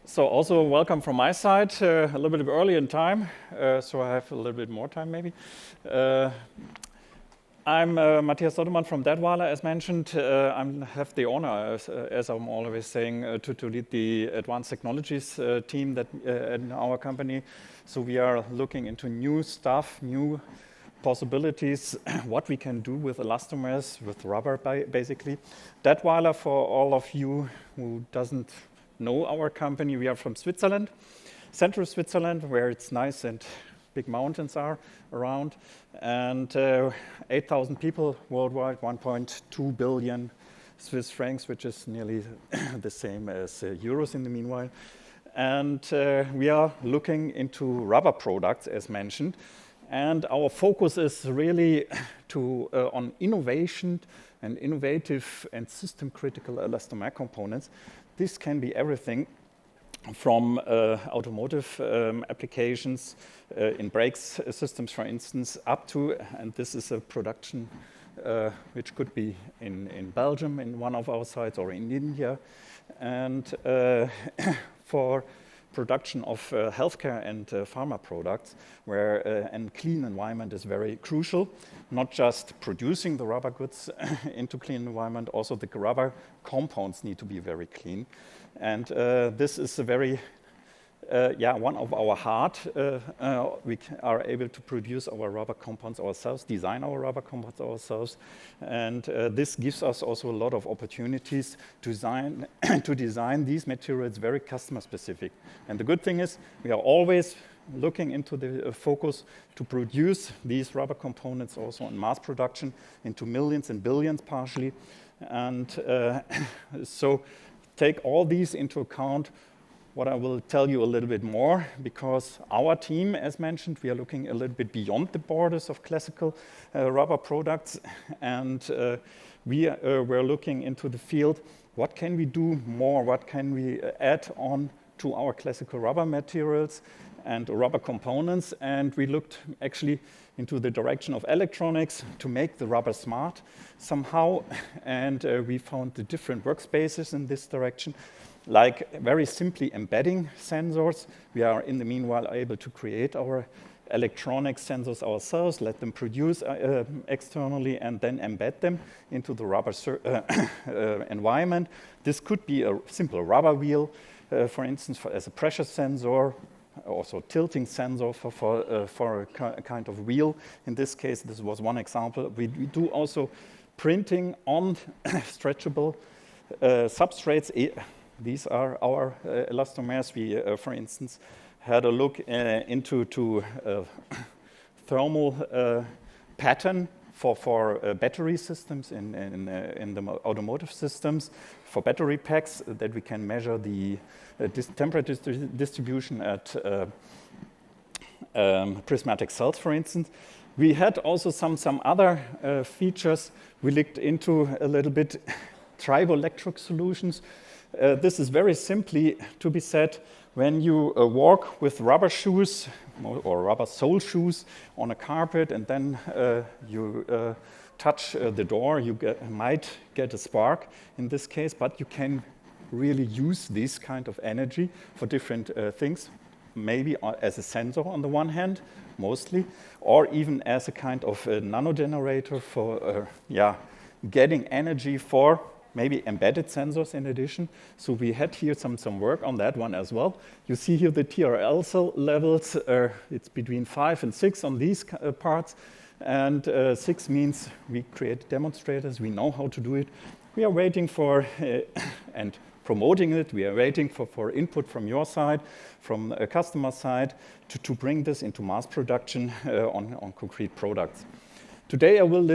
So also welcome from my side, a little bit early in time, so I have a little bit more time maybe. I'm Matthias Soddemann from Datwyler, as mentioned. I have the honor, as I'm always saying, to lead the advanced technologies team that in our company. So we are looking into new stuff, new possibilities, what we can do with elastomers, with rubber basically. Datwyler, for all of you who doesn't know our company, we are from Switzerland, central Switzerland, where it's nice and big mountains are around, and 8,000 people worldwide, 1.2 billion Swiss francs, which is nearly the same as euros in the meanwhile. And we are looking into rubber products, as mentioned, and our focus is really on innovation and innovative and system-critical elastomer components. This can be everything from automotive applications in brakes systems, for instance, up to, and this is a production which could be in Belgium, in one of our sites, or in India, and for production of healthcare and pharma products, where a clean environment is very crucial. Not just producing the rubber goods into clean environment, also the rubber compounds need to be very clean. And this is a very, one of our heart. We are able to produce our rubber compounds ourselves, design our rubber compounds ourselves, and this gives us also a lot of opportunities to design these materials very customer specific. And the good thing is we are always looking into the focus to produce these rubber components also in mass production into millions and billions partially. And so take all these into account. What I will tell you a little bit more, because our team, as mentioned, we are looking a little bit beyond the borders of classical rubber products, and we're looking into the field. What can we do more? What can we add on to our classical rubber materials and rubber components? And we looked actually into the direction of electronics to make the rubber smart somehow, and we found the different workspaces in this direction. Like very simply embedding sensors. We are in the meanwhile able to create our electronic sensors ourselves, let them produce externally, and then embed them into the rubber environment. This could be a simple rubber wheel, for instance, as a pressure sensor, also tilting sensor for a kind of wheel. In this case, this was one example. We do also printing on stretchable substrates. These are our elastomers. We, for instance, had a look into thermal pattern for battery systems in the automotive systems, for battery packs, that we can measure the temperature distribution at prismatic cells, for instance. We had also some other features. We looked into a little bit triboelectric solutions. This is very simply to be said when you walk with rubber shoes or rubber sole shoes on a carpet, and then you touch the door, you might get a spark in this case, but you can really use this kind of energy for different things, maybe as a sensor on the one hand, mostly, or even as a kind of a nano generator for getting energy for maybe embedded sensors in addition. So we had here some work on that one as well. You see here the TRL cell levels. It's between 5 and 6 on these parts. And 6 means we create demonstrators. We know how to do it. We are waiting for, and promoting it, we are waiting for input from your side, from a customer side, to bring this into mass production on concrete products. Today I will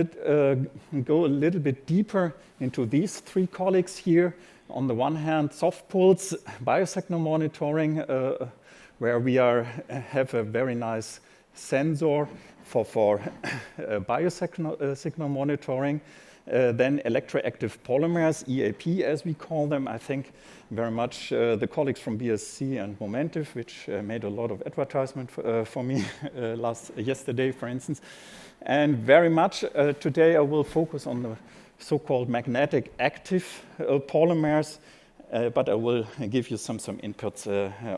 go a little bit deeper into these three colleagues here. On the one hand, soft pulse biosignal monitoring, where we have a very nice sensor for biosignal monitoring. Then electroactive polymers, EAP as we call them. I think very much the colleagues from BSC and Momentive, which made a lot of advertisement for me yesterday, for instance. And very much today I will focus on the so-called magnetic active polymers, but I will give you some inputs on